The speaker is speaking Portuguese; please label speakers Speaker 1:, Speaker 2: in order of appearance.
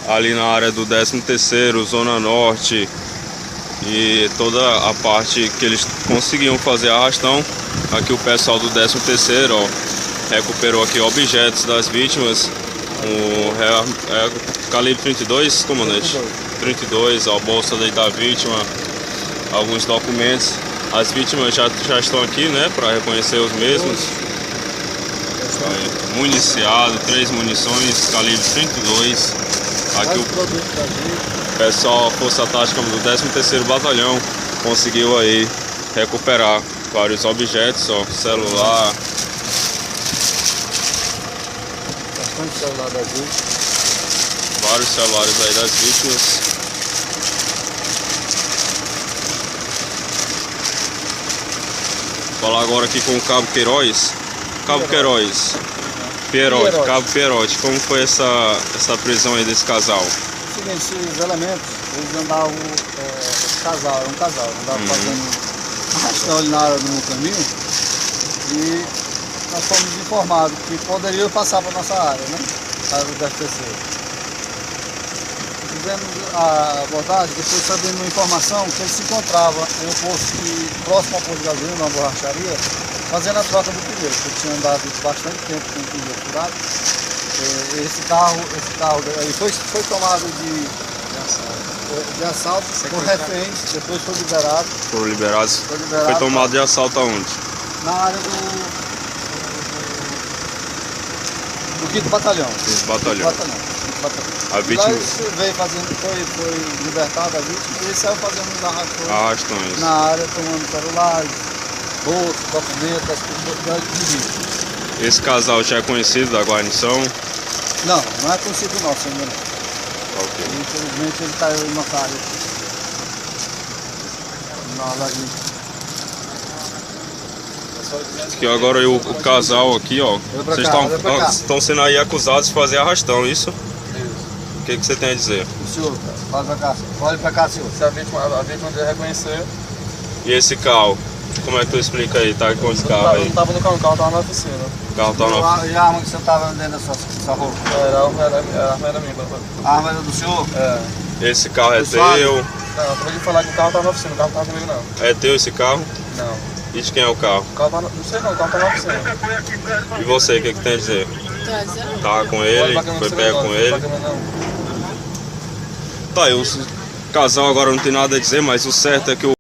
Speaker 1: ali na área do 13º, Zona Norte e toda a parte que eles conseguiam fazer arrastão. Aqui o pessoal do 13º, ó, recuperou aqui objetos das vítimas. Calibre 32, comandante? 32, ó, a bolsa da vítima, alguns documentos. As vítimas já estão aqui, né, para reconhecer os mesmos. Municiado, 3 munições, calibre 32. Aqui o pessoal, Força Tática do 13º Batalhão, conseguiu aí recuperar vários objetos, ó, celular. Vários celulares aí das vítimas. Vou falar agora aqui com o Cabo Queiroz. Cabo Queiroz. Cabo Pierotti, como foi essa prisão aí desse casal?
Speaker 2: Seguinte, esses elementos, eles andavam, esse casal, era um casal, andavam fazendo arrastão ali na área do caminho e nós fomos informados que poderiam passar para a nossa área, né? A área do 13º. Fizemos a abordagem, depois sabendo uma informação que ele se encontrava em um posto próximo ao posto de gasolina, numa borracharia, fazendo a troca do pneu, porque ele tinha andado bastante tempo com o pneu furado. Esse carro aí foi tomado de assalto por reféns, depois foi liberado.
Speaker 1: Foram liberados? Foi tomado de assalto aonde?
Speaker 2: Na área do 5º Batalhão.
Speaker 1: 5º Batalhão. A vítima...
Speaker 2: Lá veio fazendo, foi libertado a vítima e ele saiu fazendo os
Speaker 1: arrastões
Speaker 2: na área, tomando celulares, bolsa, documentos, as coisas de vítima.
Speaker 1: Esse casal já é conhecido da guarnição?
Speaker 2: Não é conhecido nosso ainda não.
Speaker 1: Ok.
Speaker 2: Infelizmente ele está em nossa área. Na lagoa.
Speaker 1: Aqui agora o casal aqui, ó. Vocês estão sendo aí acusados de fazer arrastão, isso? O que você tem a dizer?
Speaker 2: O senhor, olha pra cá, senhor.
Speaker 3: Se a vítima dele reconhecer.
Speaker 1: E esse carro? Como é que tu explica aí? Tá com esse carro aí?
Speaker 3: Não tava no carro, o carro tava na oficina.
Speaker 1: O carro tá na oficina.
Speaker 2: E a arma que você estava dentro da sua roupa?
Speaker 3: A arma era minha.
Speaker 2: A arma era do senhor?
Speaker 3: É.
Speaker 1: Esse carro é teu?
Speaker 3: Não, eu acabei de falar que o carro tava na oficina, o carro não tava comigo não.
Speaker 1: É teu esse carro?
Speaker 3: Não.
Speaker 1: E de quem é o carro?
Speaker 3: O carro tá, não sei não, o carro tá na oficina.
Speaker 1: E você, o que tem a dizer? Tava com ele? Foi pego com ele? Tá, o casal agora não tem nada a dizer, mas o certo é que